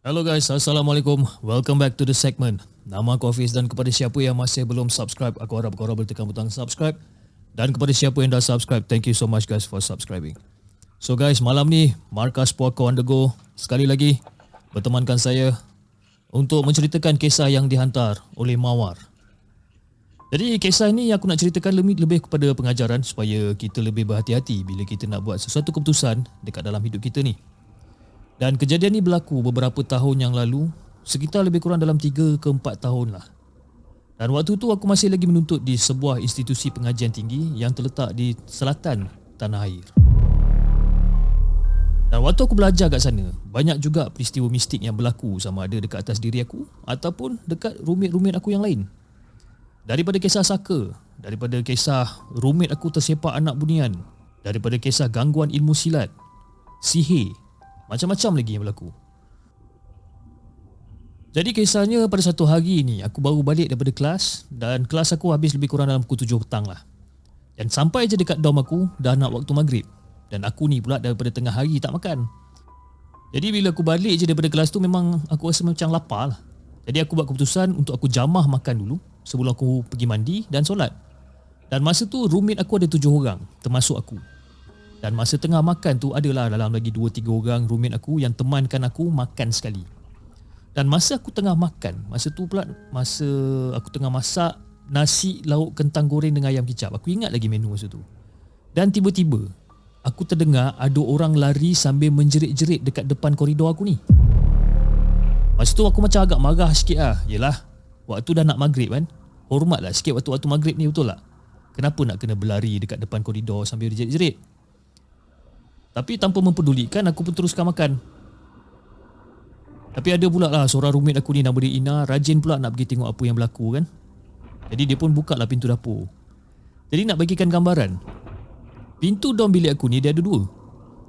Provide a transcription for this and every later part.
Hello guys, Assalamualaikum. Welcome back to the segment. Nama aku Hafiz dan kepada siapa yang masih belum subscribe, aku harap korang boleh tekan butang subscribe. Dan kepada siapa yang dah subscribe, thank you so much guys for subscribing. So guys, malam ni Markas Puaka on the go sekali lagi bertemankan saya untuk menceritakan kisah yang dihantar oleh Mawar. Jadi kisah ni aku nak ceritakan lebih kepada pengajaran supaya kita lebih berhati-hati bila kita nak buat sesuatu keputusan dekat dalam hidup kita ni. Dan kejadian ni berlaku beberapa tahun yang lalu, sekitar lebih kurang dalam 3 ke 4 tahun lah. Dan waktu tu aku masih lagi menuntut di sebuah institusi pengajian tinggi yang terletak di selatan tanah air. Dan waktu aku belajar kat sana, banyak juga peristiwa mistik yang berlaku sama ada dekat atas diri aku ataupun dekat roommate aku yang lain. Daripada kisah saka, daripada kisah roommate aku tersepak anak bunian, daripada kisah gangguan ilmu silat, sihir, macam-macam lagi yang berlaku. Jadi kisahnya pada satu hari ni aku baru balik daripada kelas dan kelas aku habis lebih kurang dalam pukul 7 petang lah. Dan sampai je dekat dorm aku dah nak waktu maghrib. Dan aku ni pula daripada tengah hari tak makan. Jadi bila aku balik je daripada kelas tu memang aku rasa macam lapar lah. Jadi aku buat keputusan untuk aku jamah makan dulu sebelum aku pergi mandi dan solat. Dan masa tu roommate aku ada 7 orang termasuk aku. Dan masa tengah makan tu adalah dalam lagi 2-3 orang roommate aku yang temankan aku makan sekali. Dan masa aku tengah makan, masa tu pula masa aku tengah masak nasi lauk kentang goreng dengan ayam kicap. Aku ingat lagi menu masa tu. Dan tiba-tiba aku terdengar ada orang lari sambil menjerit-jerit dekat depan koridor aku ni. Masa tu aku macam agak marah sikit lah. Yelah, waktu dah nak maghrib kan. Hormatlah sikit waktu-waktu maghrib ni, betul tak? Kenapa nak kena berlari dekat depan koridor sambil jerit-jerit? Tapi tanpa mempedulikan, aku pun teruskan makan. Tapi ada pula lah seorang roommate aku ni nama dia Ina, rajin pula nak pergi tengok apa yang berlaku kan. Jadi dia pun buka lah pintu dapur. Jadi nak bagikan gambaran, pintu dorm bilik aku ni dia ada 2.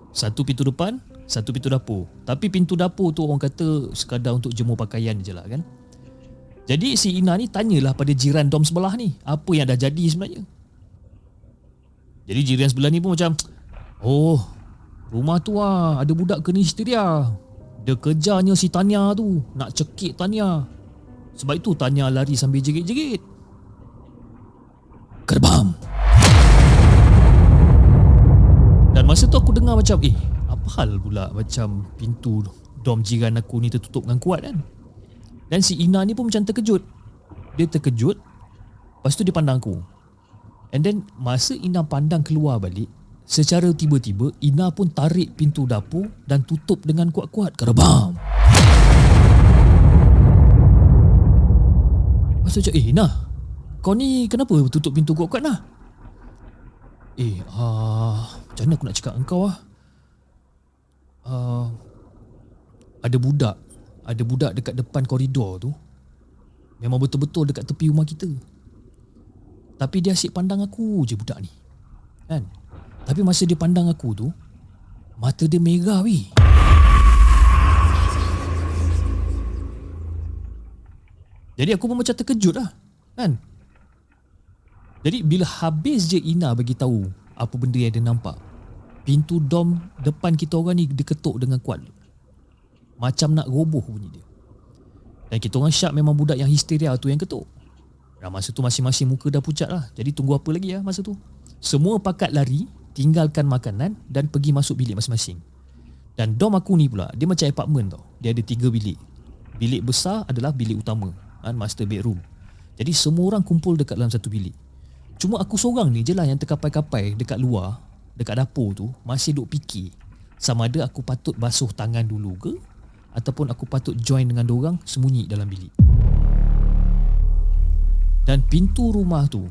Satu pintu depan, satu pintu dapur. Tapi pintu dapur tu orang kata sekadar untuk jemur pakaian je lah kan. Jadi si Ina ni tanyalah pada jiran dorm sebelah ni, apa yang dah jadi sebenarnya. Jadi jiran sebelah ni pun macam, oh, rumah tu lah ada budak kena histeria. Dia kejarnya si Tanya tu, nak cekik Tanya. Sebab itu Tanya lari sambil jerit-jerit. Kerbam. Dan masa tu aku dengar macam, apa hal pula macam pintu dorm jiran aku ni tertutup dengan kuat kan. Dan si Ina ni pun macam terkejut. Dia terkejut, lepas tu dia pandang aku. And then masa Ina pandang keluar balik, secara tiba-tiba Ina pun tarik pintu dapur dan tutup dengan kuat-kuat. Kerbam. Lepas tu cakap, Ina, kau ni kenapa tutup pintu kuat-kuat lah? Macam mana aku nak cakap engkau lah? Ada budak dekat depan koridor tu. Memang betul-betul dekat tepi rumah kita. Tapi dia asyik pandang aku je budak ni kan. Tapi masa dia pandang aku tu, mata dia merah weh. Jadi aku pun macam terkejut lah kan. Jadi bila habis je Ina bagi tahu apa benda yang dia nampak, pintu dorm depan kita orang ni diketuk dengan kuat, macam nak roboh bunyi dia. Dan kita orang syak memang budak yang histeria tu yang ketuk. Dan masa tu masing-masing muka dah pucat lah. Jadi tunggu apa lagi lah masa tu. Semua pakat lari, tinggalkan makanan dan pergi masuk bilik masing-masing. Dan dorm aku ni pula, dia macam apartment tau. Dia ada 3 bilik. Bilik besar adalah bilik utama kan, master bedroom. Jadi semua orang kumpul dekat dalam satu bilik. Cuma aku seorang ni je lah yang terkapai-kapai dekat luar, dekat dapur tu, masih duk fikir sama ada aku patut basuh tangan dulu ke ataupun aku patut join dengan dorang sembunyi dalam bilik. Dan pintu rumah tu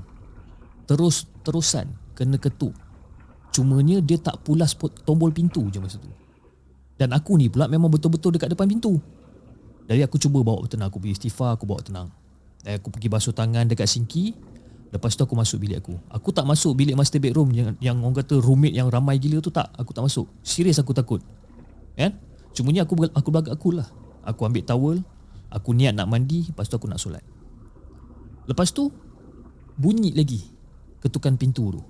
terus-terusan kena ketuk. Cumanya dia tak pulas tombol pintu je masa tu. Dan aku ni pula memang betul-betul dekat depan pintu. Jadi aku cuba bawa tenang, aku pergi istighfar, aku bawa tenang. Dan aku pergi basuh tangan dekat sinki. Lepas tu aku masuk bilik aku. Aku tak masuk bilik master bedroom yang orang kata roommate yang ramai gila tu, tak. Aku tak masuk. Serius aku takut. Kan? Cumanya aku belagak aku lah. Aku ambil towel, aku niat nak mandi, lepas tu aku nak solat. Lepas tu bunyi lagi ketukan pintu tu.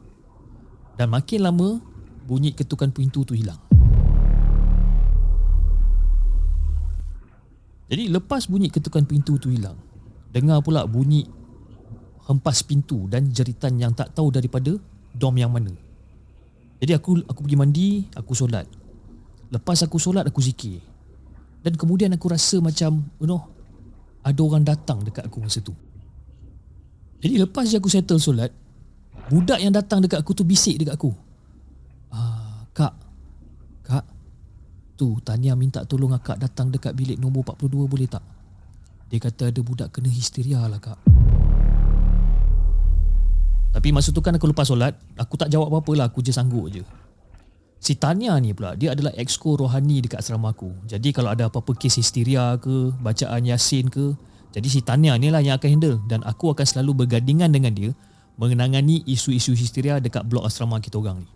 Dan makin lama bunyi ketukan pintu tu hilang. Jadi lepas bunyi ketukan pintu tu hilang, dengar pula bunyi hempas pintu dan jeritan yang tak tahu daripada dom yang mana. Jadi aku pergi mandi, aku solat. Lepas aku solat, aku zikir. Dan kemudian aku rasa macam ada orang datang dekat aku masa tu. Jadi lepas je aku settle solat, budak yang datang dekat aku tu bisik dekat aku. Kak, tu Tania minta tolong akak datang dekat bilik nombor 42 boleh tak? Dia kata ada budak kena histeria lah kak. Tapi masa tu kan aku lepas solat, aku tak jawab apa-apa lah, aku je sangguk je. Si Tania ni pula, dia adalah exco rohani dekat asrama aku. Jadi kalau ada apa-apa kes histeria ke, bacaan Yasin ke, jadi si Tania ni lah yang akan handle. Dan aku akan selalu bergandingan dengan dia menangani isu-isu histeria dekat blok asrama kita orang ni.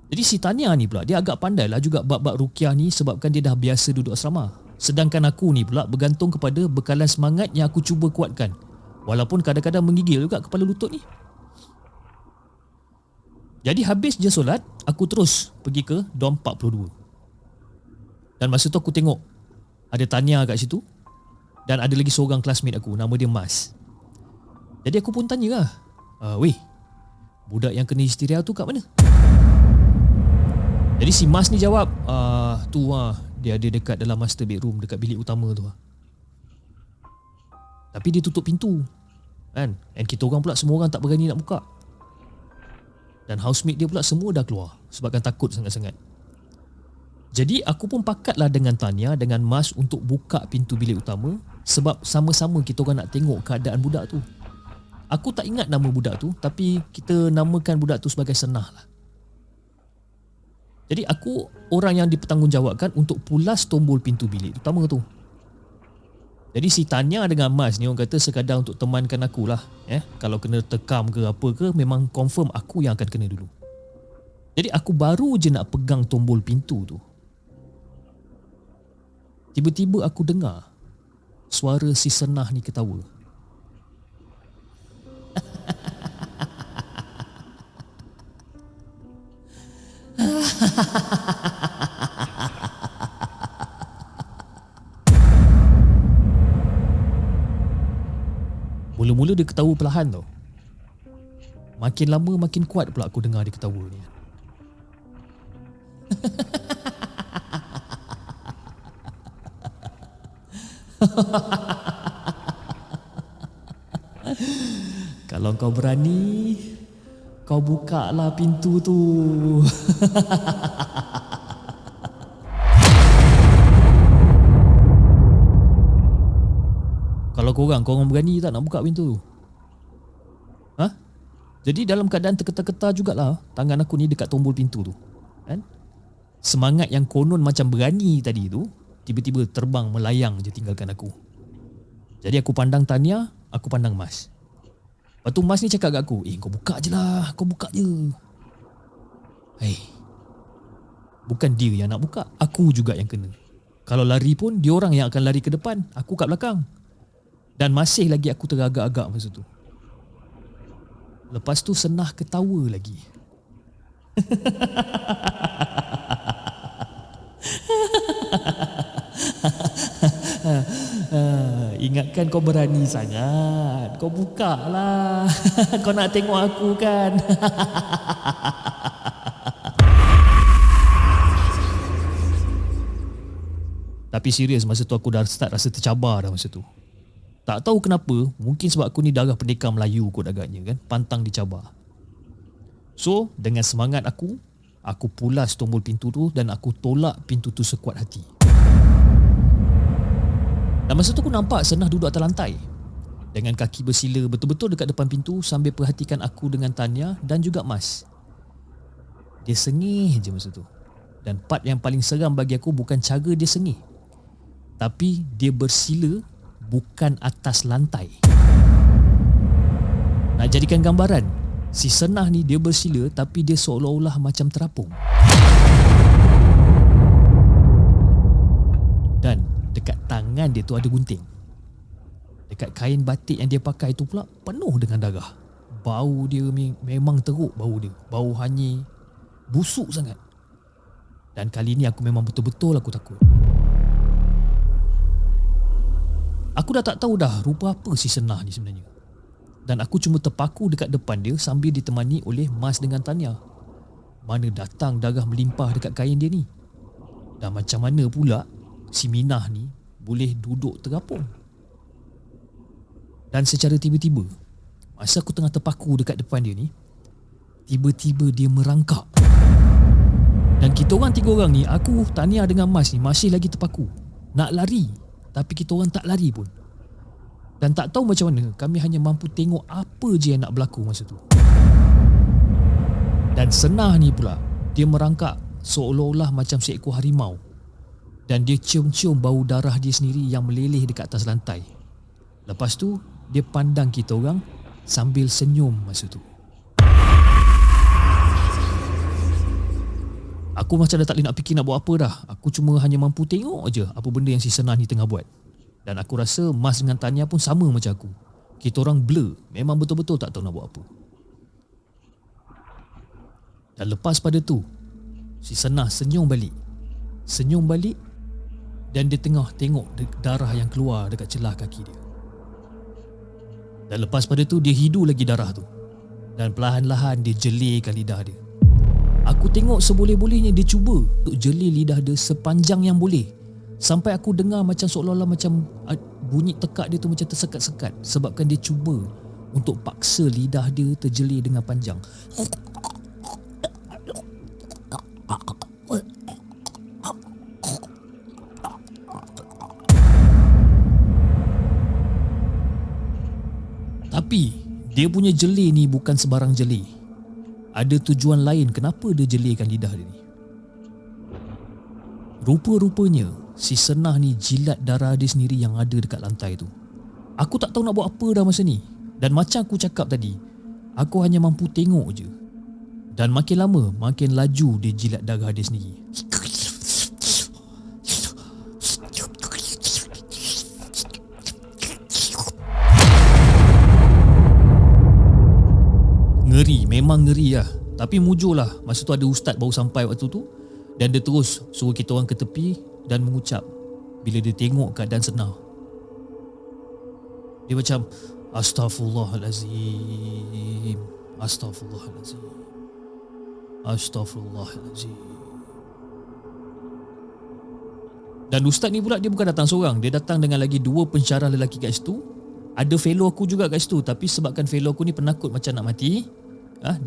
Jadi si Tania ni pula, dia agak pandai lah juga bab-bab ruqyah ni sebabkan dia dah biasa duduk asrama. Sedangkan aku ni pula bergantung kepada bekalan semangat yang aku cuba kuatkan. Walaupun kadang-kadang menggigil juga kepala lutut ni. Jadi habis je solat, aku terus pergi ke dom 42. Dan masa tu aku tengok ada Tania kat situ dan ada lagi seorang classmate aku, nama dia Mas. Jadi aku pun tanya lah, weh, budak yang kena histeria tu kat mana? Jadi si Mas ni jawab, dia ada dekat dalam master bedroom, dekat bilik utama tu. Tapi dia tutup pintu kan? And kita orang pula semua orang tak berani nak buka. Dan housemate dia pula semua dah keluar sebabkan takut sangat-sangat. Jadi aku pun pakatlah dengan Tania, dengan Mas untuk buka pintu bilik utama sebab sama-sama kita orang nak tengok keadaan budak tu. Aku tak ingat nama budak tu, tapi kita namakan budak tu sebagai Senah lah. Jadi aku orang yang dipertanggungjawabkan untuk pulas tombol pintu bilik utama tu. Jadi si Tania dengan Mas ni orang kata sekadar untuk temankan aku lah. Kalau kena tekam ke apa ke, memang confirm aku yang akan kena dulu. Jadi aku baru je nak pegang tombol pintu tu, tiba-tiba aku dengar suara si Senah ni ketawa. Mula-mula dia ketawa perlahan tau. Makin lama makin kuat pula aku dengar dia ketawa ni. Kalau kau berani, kau buka lah pintu tu. Kalau korang berani tak nak buka pintu tu? Jadi dalam keadaan terketar-ketar jugalah tangan aku ni dekat tombol pintu tu kan? Semangat yang konon macam berani tadi tu tiba-tiba terbang melayang je tinggalkan aku. Jadi aku pandang Tania, aku pandang Mas. Lepas tu Mas ni cakap kat aku, kau buka je lah, kau buka je. Bukan dia yang nak buka, aku juga yang kena. Kalau lari pun dia orang yang akan lari ke depan, aku kat belakang. Dan masih lagi aku teragak-agak masa tu. Lepas tu Senah ketawa lagi. Ingatkan kau berani sangat, kau buka lah. Kau nak tengok aku kan? Tapi serius masa tu aku dah start rasa tercabar dah masa tu. Tak tahu kenapa, mungkin sebab aku ni darah pendekar Melayu kot agaknya kan, pantang dicabar. So, dengan semangat aku pulas tombol pintu tu dan aku tolak pintu tu sekuat hati. Dan masa tu aku nampak Senah duduk atas lantai dengan kaki bersila betul-betul dekat depan pintu sambil perhatikan aku dengan Tania dan juga Mas. Dia sengih je masa tu. Dan part yang paling seram bagi aku bukan cara dia sengih, tapi dia bersila bukan atas lantai. Nak jadikan gambaran, si Senah ni dia bersila tapi dia seolah-olah macam terapung. Dan dekat tangan dia tu ada gunting. Dekat kain batik yang dia pakai tu pula penuh dengan darah. Bau dia memang teruk, bau dia. Bau hanyir, busuk sangat. Dan kali ni aku memang betul-betul aku takut. Aku dah tak tahu dah rupa apa si Senah ni sebenarnya. Dan aku cuma terpaku dekat depan dia sambil ditemani oleh Mas dengan Tanya. Mana datang darah melimpah dekat kain dia ni. Dan macam mana pula si Minah ni boleh duduk terapung. Dan secara tiba-tiba, masa aku tengah terpaku dekat depan dia ni, tiba-tiba dia merangkak. Dan kita orang 3 orang ni, aku, Tania dengan Mas ni masih lagi terpaku. Nak lari, tapi kita orang tak lari pun. Dan tak tahu macam mana, kami hanya mampu tengok apa je yang nak berlaku masa tu. Dan Senah ni pula, dia merangkak seolah-olah macam seekor harimau. Dan dia cium-cium bau darah dia sendiri yang meleleh dekat atas lantai. Lepas tu, dia pandang kita orang sambil senyum masa tu. Aku macam dah tak boleh nak fikir nak buat apa dah. Aku cuma hanya mampu tengok je apa benda yang si Senah ni tengah buat. Dan aku rasa Mas dengan Tanya pun sama macam aku. Kita orang blur. Memang betul-betul tak tahu nak buat apa. Dan lepas pada tu, si Senah senyum balik. Senyum balik dan dia tengah tengok darah yang keluar dekat celah kaki dia. Dan lepas pada tu dia hidu lagi darah tu. Dan perlahan-lahan dia jelirkan lidah dia. Aku tengok seboleh-bolehnya dia cuba untuk jelir lidah dia sepanjang yang boleh. Sampai aku dengar macam seolah-olah macam bunyi tekak dia tu macam tersekat-sekat. Sebabkan dia cuba untuk paksa lidah dia terjelir dengan panjang. Tapi dia punya jelir ni bukan sebarang jelir. Ada tujuan lain kenapa dia jelirkan lidah dia ni. Rupa-rupanya si Senah ni jilat darah dia sendiri yang ada dekat lantai tu. Aku tak tahu nak buat apa dah masa ni. Dan macam aku cakap tadi, aku hanya mampu tengok je. Dan makin lama makin laju dia jilat darah dia sendiri. Ngeri, memang ngeri lah. Tapi mujur lah. Masa tu ada ustaz baru sampai waktu tu. Dan dia terus suruh kita orang ke tepi dan mengucap bila dia tengok keadaan Senah. Dia macam, Astaghfirullahalazim, Astaghfirullahalazim, Astaghfirullahalazim. Dan ustaz ni pula dia bukan datang seorang. Dia datang dengan lagi 2 pensyarah lelaki kat situ. Ada fellow aku juga kat situ. Tapi sebabkan fellow aku ni penakut macam nak mati,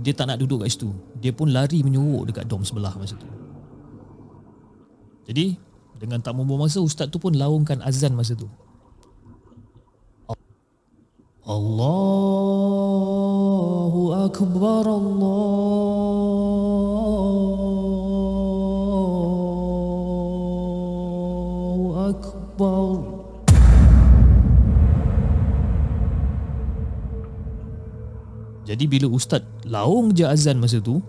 dia tak nak duduk kat situ. Dia pun lari menyorok dekat dom sebelah masa tu. Jadi dengan tak membuang masa, ustaz tu pun laungkan azan masa tu. Allahu Akbar, Allahu Akbar. Jadi bila ustaz laung je azan masa tu,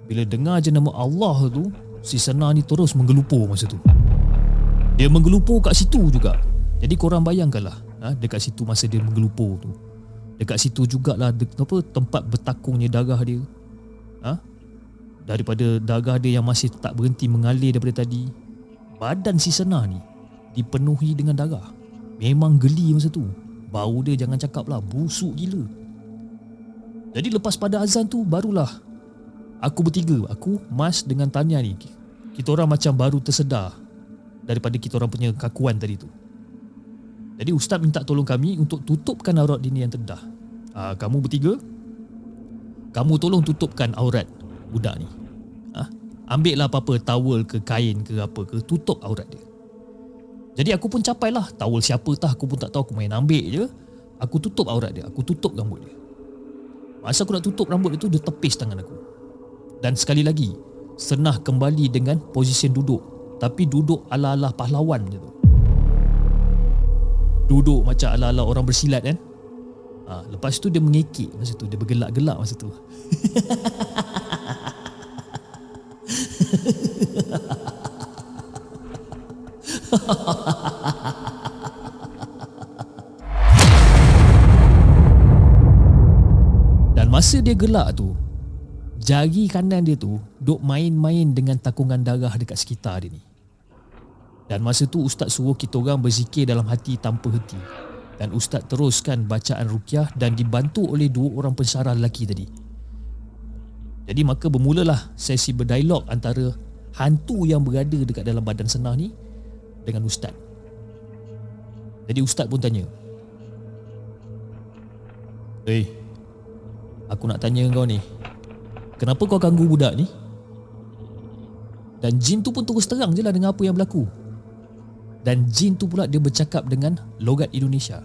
bila dengar je nama Allah tu, si Senah ni terus menggelupur masa tu. Dia menggelupur kat situ juga. Jadi korang bayangkanlah, dekat situ masa dia menggelupur tu, dekat situ jugalah tempat bertakungnya darah dia. Daripada darah dia yang masih tak berhenti mengalir daripada tadi, badan si Senah ni dipenuhi dengan darah. Memang geli masa tu. Bau dia jangan cakap lah, busuk gila. Jadi lepas pada azan tu barulah aku bertiga, aku, Mas dengan Tanya ni, kita orang macam baru tersedar daripada kita orang punya kakuan tadi tu. Jadi ustaz minta tolong kami untuk tutupkan aurat dini yang terdedah. Kamu bertiga, kamu tolong tutupkan aurat budak ni. Ambil lah apa-apa, towel ke kain ke apa ke, tutup aurat dia. Jadi aku pun capailah, towel siapa tah aku pun tak tahu, aku main ambil je. Aku tutup aurat dia, aku tutup rambut dia. Masa aku nak tutup rambut dia tu, dia tepis tangan aku. Dan sekali lagi, Senah kembali dengan posisi duduk. Tapi duduk ala-ala pahlawan je tu. Duduk macam ala-ala orang bersilat kan. Lepas tu dia mengekik masa tu. Dia bergelak-gelak masa tu. Dan masa dia gelak tu, jari kanan dia tu duk main-main dengan takungan darah dekat sekitar dia ni. Dan masa tu ustaz suruh kita orang berzikir dalam hati tanpa henti. Dan ustaz teruskan bacaan ruqyah dan dibantu oleh 2 orang pensyarah lelaki tadi. Jadi maka bermulalah sesi berdialog antara hantu yang berada dekat dalam badan Senah ni dengan ustaz. Jadi ustaz pun tanya, aku nak tanya kau ni, kenapa kau ganggu budak ni? Dan jin tu pun terus terang je lah dengan apa yang berlaku. Dan jin tu pula dia bercakap dengan logat Indonesia.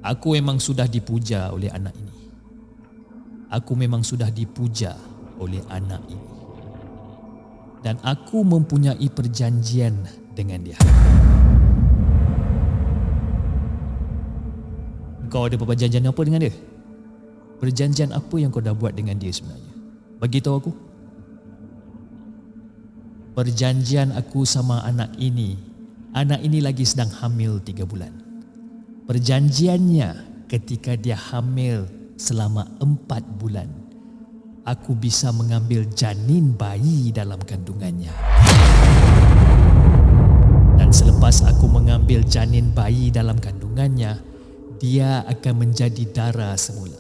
Aku memang sudah dipuja oleh anak ini. Aku memang sudah dipuja oleh anak ini. Dan aku mempunyai perjanjian dengan dia. Kau ada perjanjian apa dengan dia? Perjanjian apa yang kau dah buat dengan dia sebenarnya? Bagi tahu aku. Perjanjian aku sama anak ini. Anak ini lagi sedang hamil 3 bulan. Perjanjiannya ketika dia hamil selama 4 bulan, aku bisa mengambil janin bayi dalam kandungannya. Dan selepas aku mengambil janin bayi dalam kandungannya, dia akan menjadi dara semula.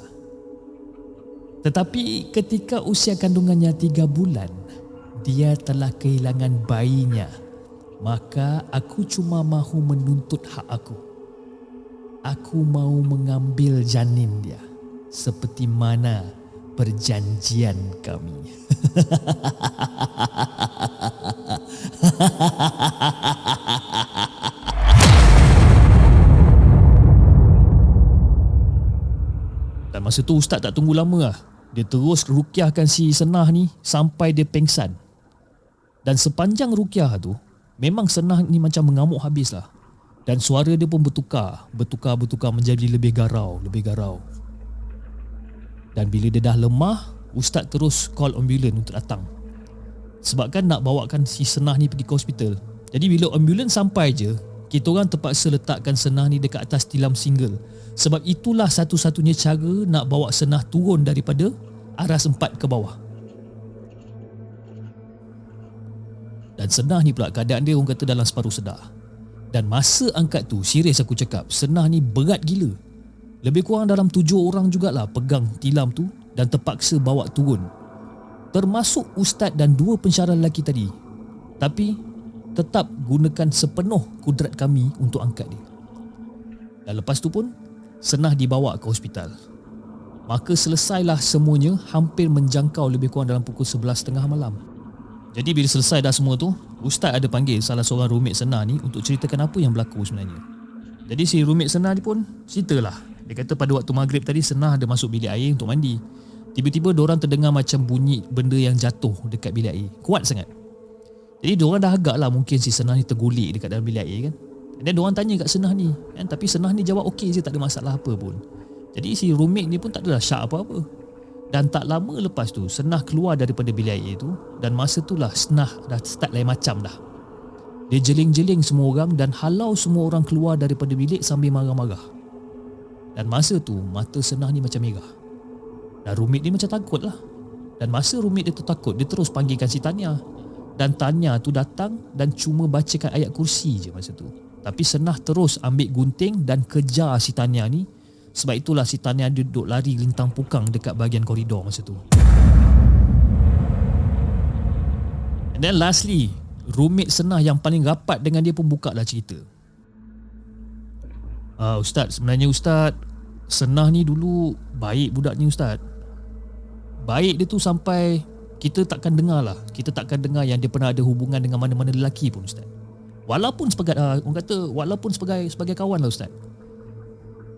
Tetapi ketika usia kandungannya 3 bulan, dia telah kehilangan bayinya. Maka aku cuma mahu menuntut hak aku. Aku mahu mengambil janin dia seperti mana perjanjian kami. Dan masa tu ustaz tak tunggu lama lah. Dia terus ruqyahkan si Senah ni sampai dia pengsan. Dan sepanjang ruqyah tu, memang Senah ni macam mengamuk habis lah. Dan suara dia pun bertukar menjadi lebih garau. Dan bila dia dah lemah, ustaz terus call ambulans untuk datang. Sebab kan nak bawakan si Senah ni pergi ke hospital. Jadi bila ambulans sampai je, kita orang terpaksa letakkan Senah ni dekat atas tilam single. Sebab itulah satu-satunya cara nak bawa Senah turun daripada aras 4 ke bawah. Dan Senah ni pula keadaan dia orang kata dalam separuh sedar. Dan masa angkat tu, serius aku cakap, Senah ni berat gila. Lebih kurang dalam 7 orang jugalah pegang tilam tu dan terpaksa bawa turun. Termasuk ustaz dan 2 pensyarah lelaki tadi. Tapi tetap gunakan sepenuh kudrat kami untuk angkat dia. Dan lepas tu pun Senah dibawa ke hospital. Maka selesailah semuanya hampir menjangkau lebih kurang dalam pukul 11.30 malam. Jadi bila selesai dah semua tu, ustaz ada panggil salah seorang roommate Senah ni untuk ceritakan apa yang berlaku sebenarnya. Jadi si roommate Senah ni pun ceritalah. Dia kata pada waktu maghrib tadi Senah ada masuk bilik air untuk mandi. Tiba-tiba diorang terdengar macam bunyi benda yang jatuh dekat bilik air. Kuat sangat. Jadi diorang dah agak lah mungkin si Senah ni tergulik dekat dalam bilik air kan. Dan diorang tanya kat Senah ni kan? Tapi Senah ni jawab okey je, tak ada masalah apa pun. Jadi si roommate ni pun tak adalah syak apa-apa. Dan tak lama lepas tu Senah keluar daripada bilik air tu. Dan masa tu lah Senah dah start lain macam dah. Dia jeling-jeling semua orang dan halau semua orang keluar daripada bilik sambil marah-marah. Dan masa tu mata Senah ni macam merah. Dan roommate ni macam takut lah. Dan masa roommate dia tu takut, dia terus panggilkan si Tanya. Dan Tanya tu datang dan cuma bacakan ayat kursi je masa tu. Tapi Senah terus ambil gunting dan kejar si Tanya ni. Sebab itulah si Tanya dia duduk lari lintang pukang dekat bahagian koridor masa tu. And then lastly, roommate Senah yang paling rapat dengan dia pun buka lah cerita. Ustaz, sebenarnya Ustaz, Senah ni dulu baik budak ni Ustaz. Baik dia tu sampai kita takkan dengar lah. Kita takkan dengar yang dia pernah ada hubungan dengan mana-mana lelaki pun Ustaz. Walaupun sebagai orang kata walaupun sebagai kawan lah Ustaz.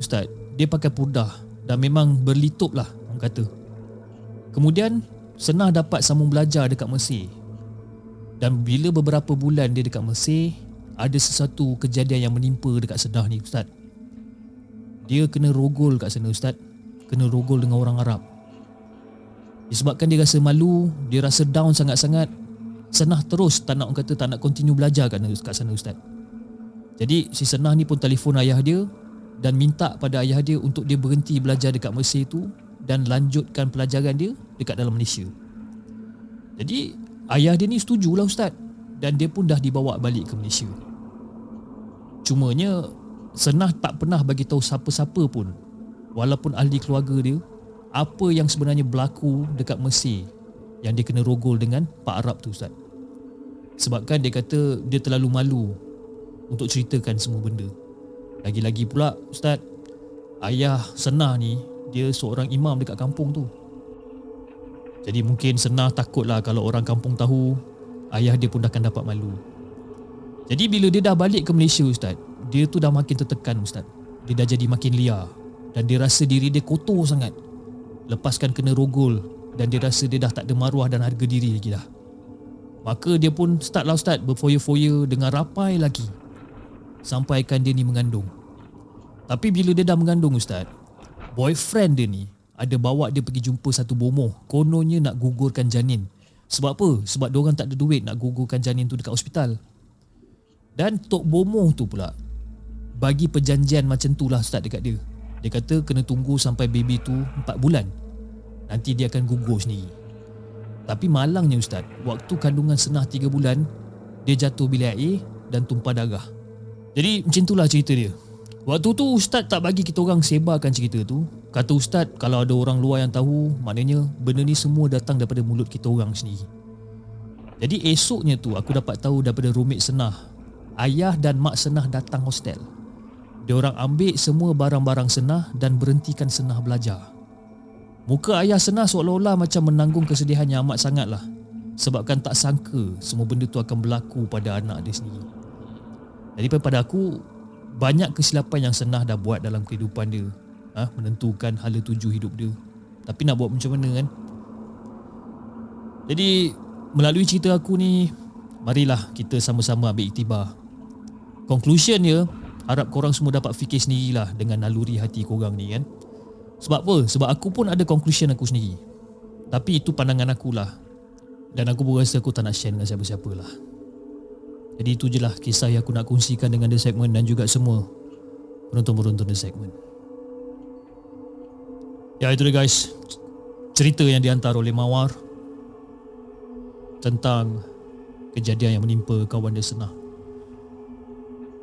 Ustaz, dia pakai purdah dan memang berlitup lah orang kata. Kemudian Senah dapat sambung belajar dekat Mesir. Dan bila beberapa bulan dia dekat Mesir, ada sesuatu kejadian yang menimpa dekat Senah ni Ustaz. Dia kena rogol kat sana Ustaz. Kena rogol dengan orang Arab. Disebabkan dia rasa malu, dia rasa down sangat-sangat, Senah terus tak nak, orang kata tak nak continue belajar kat sana Ustaz. Jadi si Senah ni pun telefon ayah dia dan minta pada ayah dia untuk dia berhenti belajar dekat Mesir tu dan lanjutkan pelajaran dia dekat dalam Malaysia. Jadi ayah dia ni setujulah Ustaz. dan dia pun dah dibawa balik ke Malaysia. Cumanya Senah tak pernah bagi tahu siapa-siapa pun, walaupun ahli keluarga dia, apa yang sebenarnya berlaku dekat Mesir yang dia kena rogol dengan Pak Arab tu, Ustaz. Sebabkan dia kata dia terlalu malu untuk ceritakan semua benda. Lagi-lagi pula, Ustaz, ayah Senah ni dia seorang imam dekat kampung tu. Jadi mungkin Senah takutlah kalau orang kampung tahu, ayah dia pun akan dapat malu. Jadi bila dia dah balik ke Malaysia, Ustaz, dia tu dah makin tertekan, Ustaz. Dia dah jadi makin liar dan dia rasa diri dia kotor sangat. Lepaskan kena rogol dan dia rasa dia dah tak ada maruah dan harga diri lagi dah. Maka dia pun start lah, Ustaz, berfoya-foya dengan rapai lagi sampaikan dia ni mengandung. Tapi bila dia dah mengandung, Ustaz, boyfriend dia ni ada bawa dia pergi jumpa satu bomoh, kononnya nak gugurkan janin. Sebab apa? Sebab diorang tak ada duit nak gugurkan janin tu dekat hospital. Dan Tok Bomoh tu pula bagi perjanjian macam tu lah, Ustaz, dekat dia. Dia kata kena tunggu sampai baby tu 4 bulan, nanti dia akan gugur sendiri. Tapi malangnya, Ustaz, waktu kandungan Senah 3 bulan, dia jatuh bilik air dan tumpah darah. Jadi macam itulah cerita dia. Waktu tu Ustaz tak bagi kita orang sebarkan cerita tu. Kata Ustaz, kalau ada orang luar yang tahu, maknanya benda ni semua datang daripada mulut kita orang sendiri. Jadi esoknya tu aku dapat tahu daripada roommate Senah, ayah dan mak Senah datang hostel. Diorang ambil semua barang-barang Senah dan berhentikan Senah belajar. Muka ayah Senah seolah-olah macam menanggung kesedihan yang amat sangat lah, sebabkan tak sangka semua benda tu akan berlaku pada anak dia sendiri. Jadi pada aku, banyak kesilapan yang Senah dah buat dalam kehidupan dia, menentukan hala tuju hidup dia. Tapi nak buat macam mana kan? Jadi melalui cerita aku ni, marilah kita sama-sama ambil iktibar. Conclusion dia, harap korang semua dapat fikir sendirilah dengan naluri hati korang ni kan. Sebab apa? Sebab aku pun ada conclusion aku sendiri. Tapi itu pandangan akulah. Dan aku pun rasa aku tak nak share dengan siapa-siapa lah. Jadi itu je lah kisah yang aku nak kongsikan dengan The Segment dan juga semua penonton-penonton The Segment. Ya, itu dia guys, cerita yang dihantar oleh Mawar tentang kejadian yang menimpa kawan dia Senah.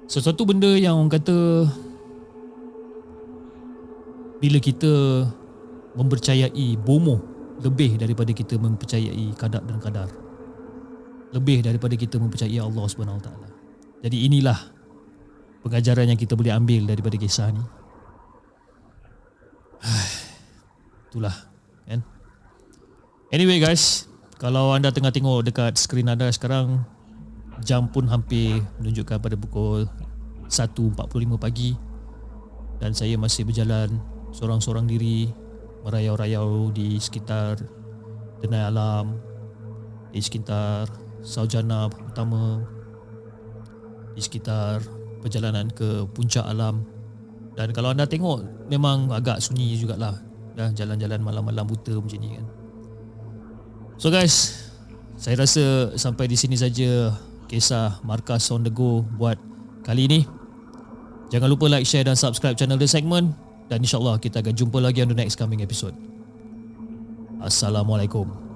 Sesuatu benda yang orang kata, bila kita mempercayai bomoh lebih daripada kita mempercayai qadar dan qadar, lebih daripada kita mempercayai Allah SWT. Jadi inilah pengajaran yang kita boleh ambil daripada kisah ni. Itulah kan. Anyway guys, kalau anda tengah tengok dekat skrin anda sekarang, jam pun hampir menunjukkan pada pukul 1.45 pagi dan saya masih berjalan sorang-sorang diri merayau-rayau di sekitar Denai Alam, di sekitar Saujana utama, di sekitar perjalanan ke Puncak Alam. Dan kalau anda tengok memang agak sunyi jugalah, dah jalan-jalan malam-malam buta macam ni kan. So guys, saya rasa sampai di sini saja kisah Markas on the Go buat kali ini. Jangan lupa like, share dan subscribe channel The Segment. Dan insyaAllah kita akan jumpa lagi on the next coming episode. Assalamualaikum.